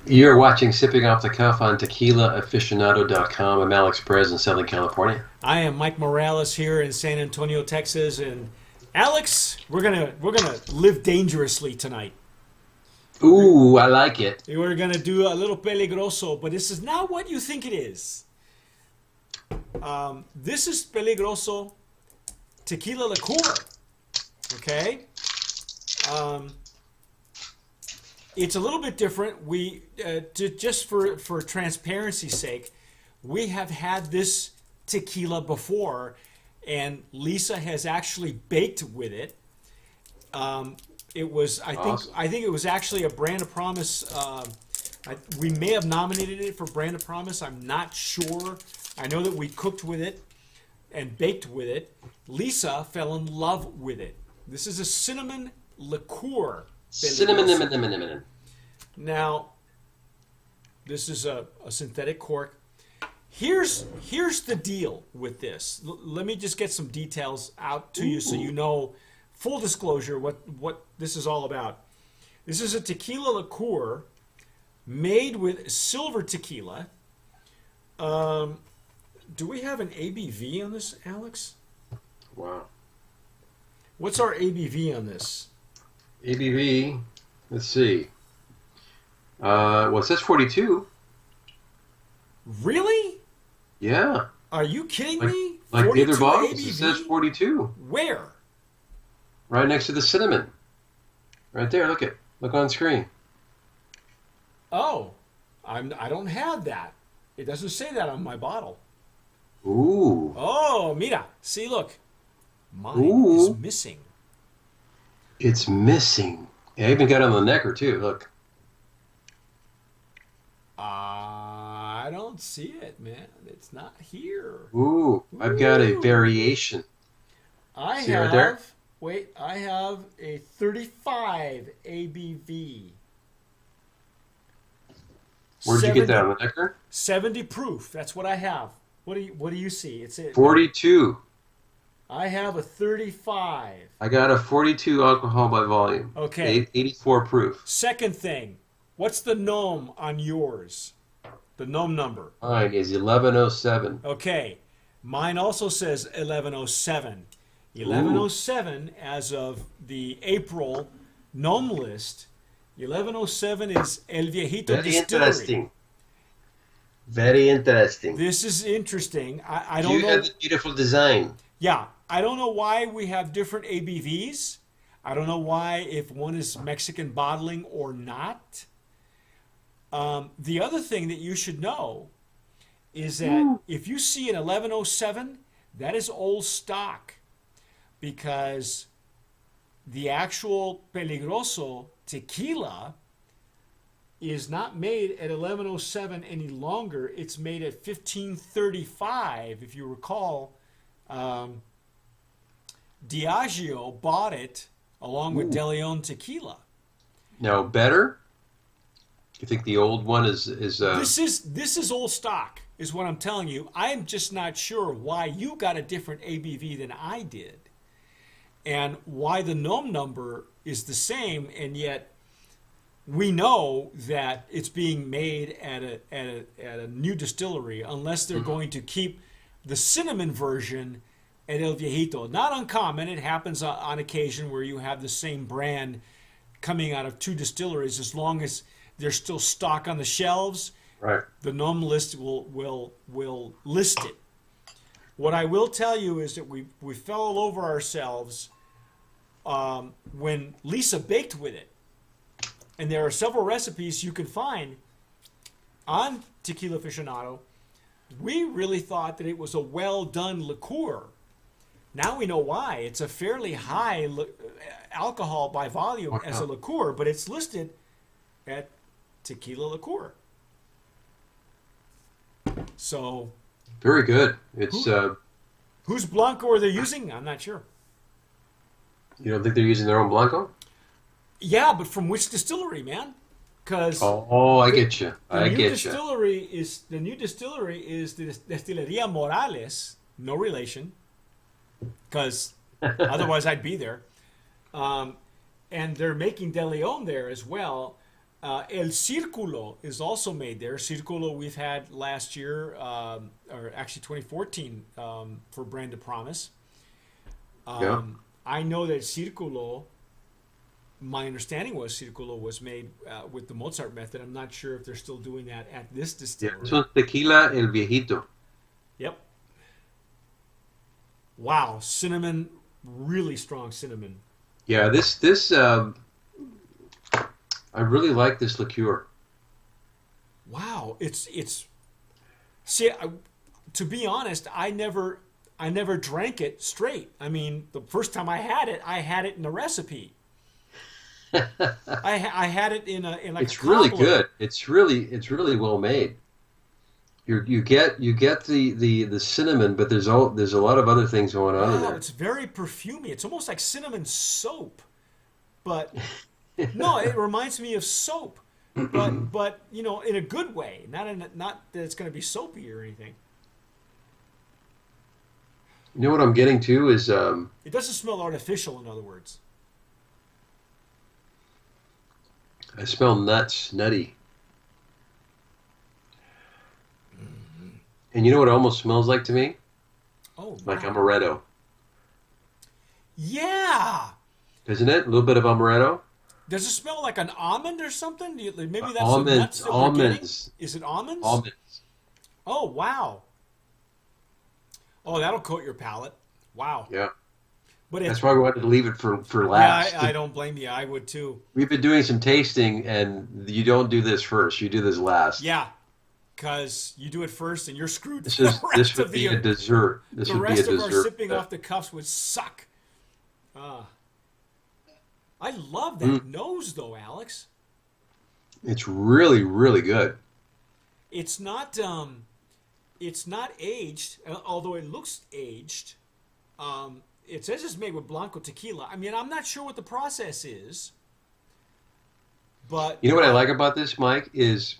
You're watching Sipping Off the Cuff on tequilaaficionado.com. I'm Alex Perez in Southern California. I am Mike Morales here in San Antonio, Texas, and Alex, we're gonna live dangerously tonight. Ooh, I like it. We're gonna do a little peligroso, but this is not what you think it is. This is peligroso tequila liqueur. Okay, um, it's a little bit different. Just for transparency's sake, we have had this tequila before, and Lisa has actually baked with it. It was Awesome. I think it was actually a Brand of Promise. We may have nominated it for Brand of Promise. I'm not sure. I know that we cooked with it and baked with it. Lisa fell in love with it. This is a cinnamon liqueur. Cinnamon. Now, this is a synthetic cork. Here's the deal with this. Let me just get some details out to you so you know, full disclosure, what this is all about. This is a tequila liqueur made with silver tequila. Do we have an ABV on this, Alex? Wow. What's our ABV on this? ABV, let's see. Well, it says 42. Really? Yeah. Are you kidding Like, me? like the other 42 bottles, it ABV? says 42. Where? Right next to the cinnamon. Right there, look on screen. Oh, I don't have that. It doesn't say that on my bottle. Ooh. Oh, mira. See, look. Mine Ooh. is missing. It's missing. I even got it on the necker, too. Look. I don't see it, man. It's not here. Ooh, I've got a Ooh. variation. I See have, right there? wait, I have a 35 ABV. Where'd you get that on the necker? 70 proof. That's what I have. What do you see? It's it. 42. I have a 35. I got a 42 alcohol by volume. Okay. 84 proof. Second thing, what's the gnome on yours? The gnome number. Mine is 1107. Okay. Mine also says 1107. Ooh, 1107 as of the April gnome list. 1107 is El Viejito very Distillery. interesting. Very interesting. This is interesting. I Do don't you know. have the beautiful design? Yeah, I don't know why we have different ABVs. I don't know why if one is Mexican bottling or not. The other thing that you should know is that if you see an 1107, that is old stock because the actual Peligroso tequila is not made at 1107 any longer. It's made at 1535. If you recall, Diageo bought it along with Ooh. De Leon tequila. No, better? You think the old one is This is old stock, is what I'm telling you. I'm just not sure why you got a different ABV than I did, and why the gnome number is the same, and yet we know that it's being made at a new distillery, unless they're going to keep the cinnamon version at El Viejito. Not uncommon. It happens on occasion where you have the same brand coming out of two distilleries, as long as there's still stock on the shelves. right? The gnome list will list it. What I will tell you is that we fell all over ourselves when Lisa baked with it. And there are several recipes you can find on Tequila Aficionado. We really thought that it was a well-done liqueur. Now we know why. It's a fairly high alcohol by volume as a liqueur, but it's listed at tequila liqueur. So, Very good. It's whose Blanco are they using? I'm not sure. you don't think they're using their own Blanco? Yeah, but from which distillery, man? Because Oh, I get you. the I new get you. distillery is the Destilería Morales, no relation, because otherwise I'd be there. And they're making De Leon there as well. El Círculo is also made there. Círculo we've had last year, or actually 2014, for Brand of Promise. Yeah. I know that Círculo, my understanding was Círculo was made with the Mozart method. I'm not sure if they're still doing that at this Yeah. This distillery. one's Tequila El Viejito. Yep. Wow, cinnamon, really strong cinnamon. Yeah. I really like this liqueur. Wow, it's. See, to be honest, I never drank it straight. I mean, the first time I had it in a recipe. I had it in like a It's really cobbler. good. It's really well made. You get the cinnamon, but there's a lot of other things going on in Wow, there. it's very perfumey. It's almost like cinnamon soap, but no, it reminds me of soap, but you know, in a good way. Not that it's going to be soapy or anything. You know what I'm getting to is It doesn't smell artificial, in other words. I smell nuts, nutty, and you know what it almost smells like to me? Oh Like wow, amaretto, yeah. isn't it? A little bit of amaretto. Does it smell like an almond or something? Maybe that's the nuts Almonds, that we're getting. almonds, Is it almonds? almonds. Oh wow. Oh, that'll coat your palate. Wow. Yeah, But that's it's why we wanted to leave it for yeah, last. I don't blame you. I would too. We've been doing some tasting, and you don't do this first. You do this last. Yeah, because you do it first and you're screwed. This would be a dessert. This The would be a rest of our dessert. sipping off the cuffs would suck. Uh, I love Mm, that nose though, Alex. it's really, really good. It's not it's not aged, although it looks aged. It says it's made with Blanco tequila. I mean, I'm not sure what the process is, but You know what I like about this, Mike, is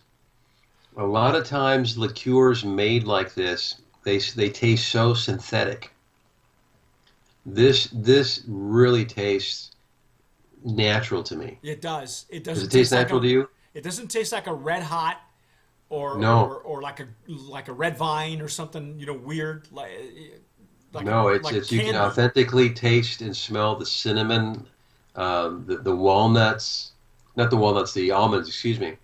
a lot of times liqueurs made like this, they taste so synthetic. This really tastes natural to me. it does. It Does it doesn't taste taste like natural a to you? it doesn't taste like a red hot No, or like a red vine or something, you know, weird no. like It's you can candy. authentically taste and smell the cinnamon, the walnuts, not the walnuts, the almonds. Excuse me.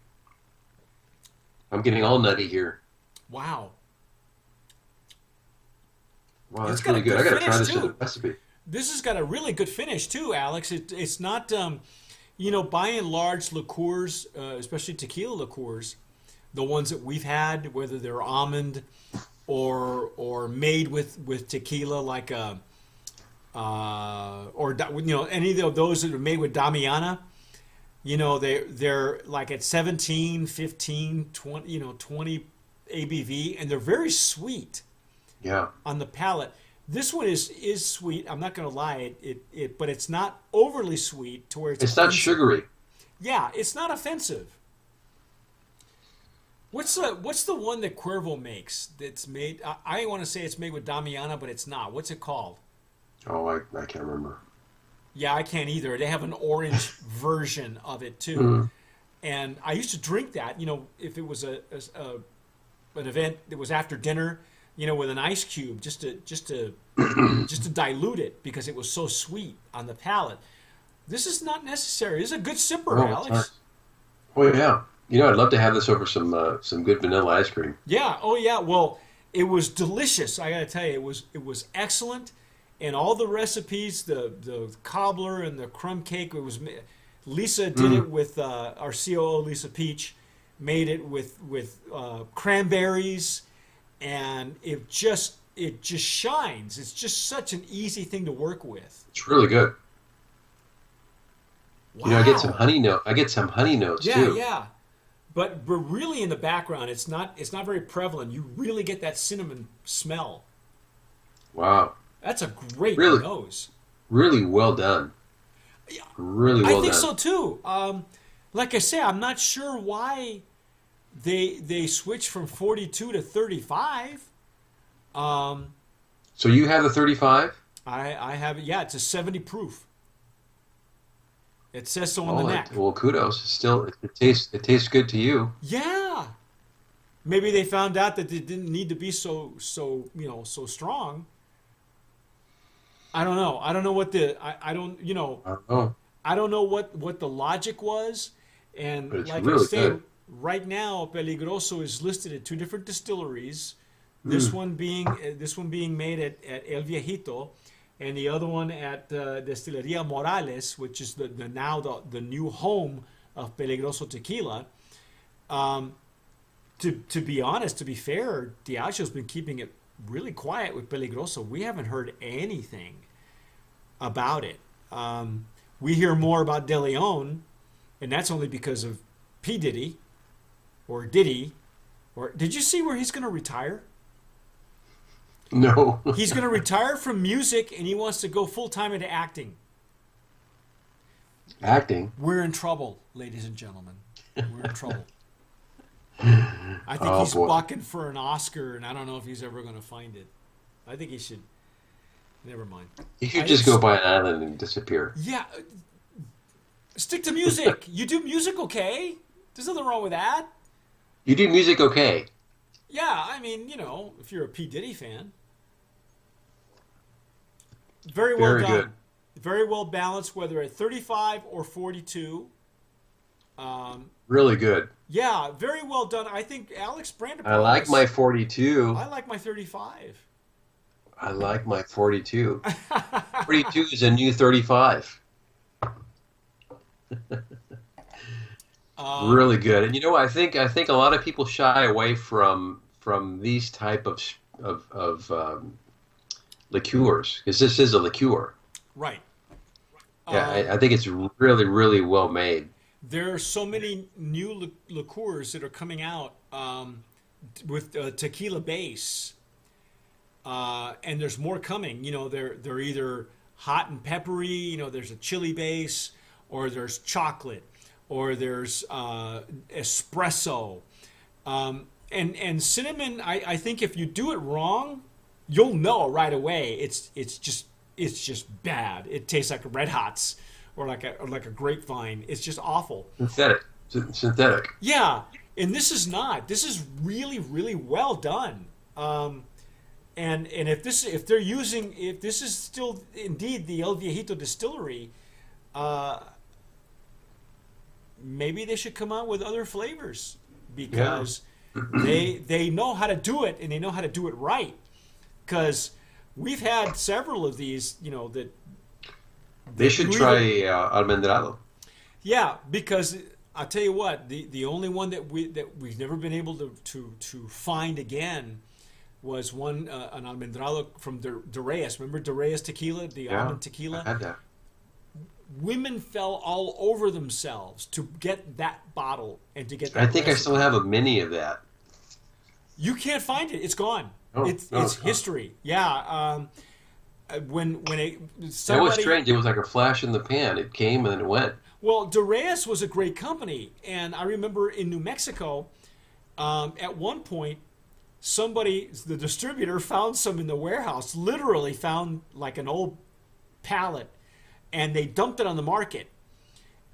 I'm getting all nutty here. Wow. Wow, It's that's got a really good. good I got to try finish this in a too. recipe. This has got a really good finish too, Alex. It's not, you know, by and large liqueurs, especially tequila liqueurs, the ones that we've had, whether they're almond or made with tequila, like you know, any of those that are made with Damiana, you know, they're like at 17, 15, 20, you know, 20 ABV, and they're very sweet Yeah, on the palate. This one is sweet. I'm not going to lie, but it's not overly sweet to where it's it's not offensive. sugary. Yeah, it's not offensive. What's the one that Cuervo makes that's made? I want to say it's made with Damiana, but it's not. What's it called? Oh, I can't remember. Yeah, I can't either. They have an orange version of it too, Mm. and I used to drink that. You know, if it was an event that was after dinner, you know, with an ice cube, just to dilute it because it was so sweet on the palate. This is not necessary. This is a good sipper, Oh, it's nice. Alex. Oh yeah. You know, I'd love to have this over some good vanilla ice cream. Yeah. Oh, yeah. Well, it was delicious. I got to tell you, it was excellent, and all the recipes, the cobbler and the crumb cake. Lisa did Mm. it with our COO Lisa Peach, made it with cranberries, and it just shines. It's just such an easy thing to work with. It's really good. You know, Wow. I get some honey notes Yeah, too. yeah. But really in the background, it's not very prevalent. You really get that cinnamon smell. Wow. That's a great Really, nose. really well done. Yeah, Really I well think done. so too. Like I say, I'm not sure why they switched from 42 to 35. Um, So you have the 35? I have it. Yeah, it's a 70 proof. It says so on the Oh, neck. well, kudos. Still, it tastes good to you. Yeah. Maybe they found out that it didn't need to be so strong. I don't know. I don't know what the I don't I don't know, I don't know what the logic was. but And it's like I really say, good. right now Peligroso is listed at two different distilleries. Mm. This one being made at El Viejito, and the other one at Destilería Morales, which is the new home of Peligroso Tequila. Um, to be honest, to be fair, Diageo's been keeping it really quiet with Peligroso. We haven't heard anything about it. We hear more about De Leon, and that's only because of P Diddy or Diddy. Or did you see where he's going to retire? No. He's going to retire from music and he wants to go full time into acting. Acting. We're in trouble, ladies and gentlemen. We're in trouble. I think Oh he's boy. bucking for an Oscar, and I don't know if he's ever going to find it. I think he should. Never mind. You should I, just go by an island and disappear. yeah, stick to music. You do music okay? There's nothing wrong with that. You do music okay. Yeah, I mean, if you're a P. Diddy fan. Very well Very good. done. Very well balanced, whether at 35 or 42. Um, Really good. yeah, very well done. I think Alex Brandon I like Promise. my 42. I like my 35. I like my 42. 42 is a new 35. Um, Really good. And I think a lot of people shy away from these type of liqueurs because this is a liqueur. right. Yeah, Um, I think it's really, really well made. there are so many new liqueurs that are coming out with tequila base, and there's more coming. They're either hot and peppery. There's a chili base, or there's chocolate, or there's espresso, and cinnamon. I think if you do it wrong, you'll know right away. It's just bad. It tastes like Red Hots or like a grapevine. It's just awful. Synthetic. Synthetic. Yeah, and this is not. This is really, really well done. And if this is still indeed the El Viejito distillery, uh, maybe they should come out with other flavors Yeah. because they know how to do it and they know how to do it right. Because we've had several of these, that They should you either. try almendrado. Yeah, because I'll tell you what, the only one that we've never been able to find again was one an almendrado from De Reyes. Remember De Reyes tequila, the Yeah, almond I tequila? had that. Women fell all over themselves to get that bottle and to get I that think I still recipe. have a mini of that. You can't find it. It's gone. Oh, It's no, it's it's not. history. Yeah. When That was somebody. strange. It was like a flash in the pan. It came and then it went. Well, De Reyes was a great company, and I remember in New Mexico, at one point, the distributor, found some in the warehouse. Literally found like an old pallet, and they dumped it on the market.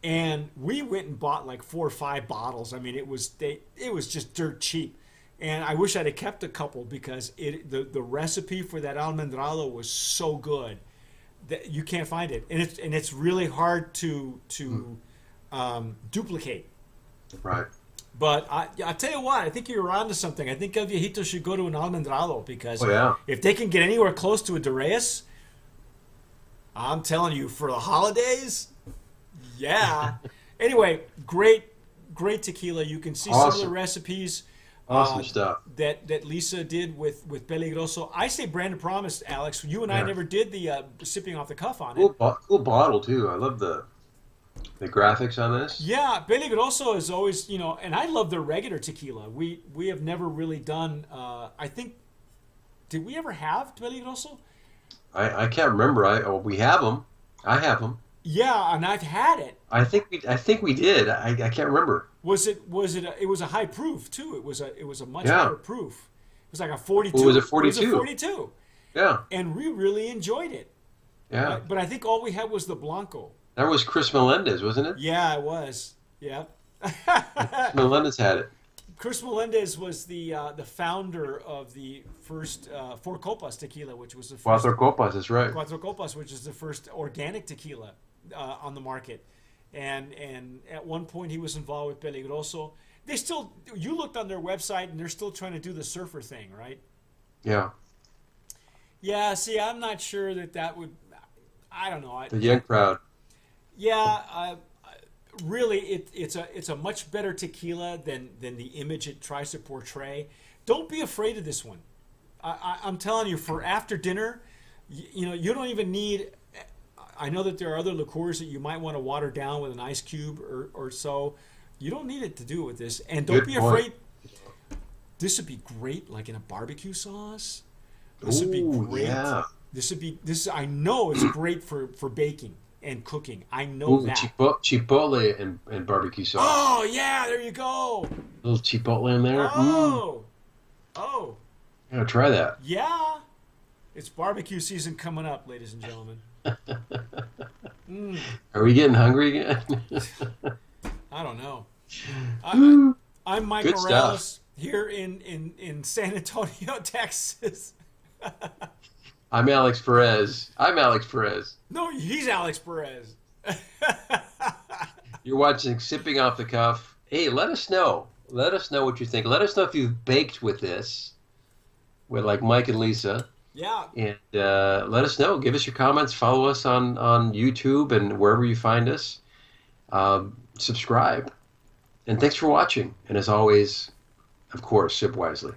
And we went and bought like 4 or 5 bottles. I mean, it was just dirt cheap. And I wish I'd have kept a couple because the recipe for that almendrado was so good that you can't find it, and it's really hard to duplicate. Right. But I tell you what, I think you're onto something. I think El Viejito should go to an almendrado because Oh yeah. if they can get anywhere close to a De Reyes, I'm telling you, for the holidays, yeah. Anyway, great tequila. You can see some of the Awesome. recipes Awesome stuff. that Lisa did with Peligroso. I say Brandon Promise, Alex. You and I Yeah. never did the sipping off the cuff on it. Cool bottle too. I love the graphics on this. Yeah, Peligroso is always, and I love their regular tequila. We have never really done. I think, did we ever have Peligroso? I can't remember. We have them. I have them. Yeah, and I've had it. I think we did. I can't remember. It was a high proof too. It was a much Yeah. higher proof. It was like a 42. What was it? It was a 42. 42, Yeah. and we really enjoyed it. Yeah. But I think all we had was the Blanco. That was Chris Melendez, wasn't it? Yeah, it was. Yeah. Chris Melendez had it. Chris Melendez was the founder of the first Four Copas tequila, which was the first Cuatro Copas, that's right. Cuatro Copas, which is the first organic tequila on the market. And at one point he was involved with Peligroso. They still, you looked on their website and they're still trying to do the surfer thing, right? Yeah. Yeah. See, I'm not sure that would. I don't know. The young crowd. Yeah. Really, it's a much better tequila than the image it tries to portray. Don't be afraid of this one. I'm telling you, for after dinner, you don't even need. I know that there are other liqueurs that you might want to water down with an ice cube or so. You don't need it to do it with this, and don't Good be point. afraid. This would be great, like in a barbecue sauce. This would be Ooh, great. yeah. This. I know it's great for baking and cooking. I know Ooh, that. chipotle and barbecue sauce. Oh yeah, there you go. A little chipotle in there. Oh, oh, Gotta try that. yeah. It's barbecue season coming up, ladies and gentlemen. Mm, Are we getting hungry again? I don't know. Woo. I'm Mike Good Morales stuff. here in San Antonio, Texas. I'm Alex Perez. I'm Alex Perez. No, he's Alex Perez. You're watching Sipping Off the Cuff. Hey, let us know. Let us know what you think. Let us know if you've baked with this, with like Mike and Lisa. Yeah. And let us know. Give us your comments. Follow us on YouTube and wherever you find us. Subscribe. And thanks for watching. And as always, of course, sip wisely.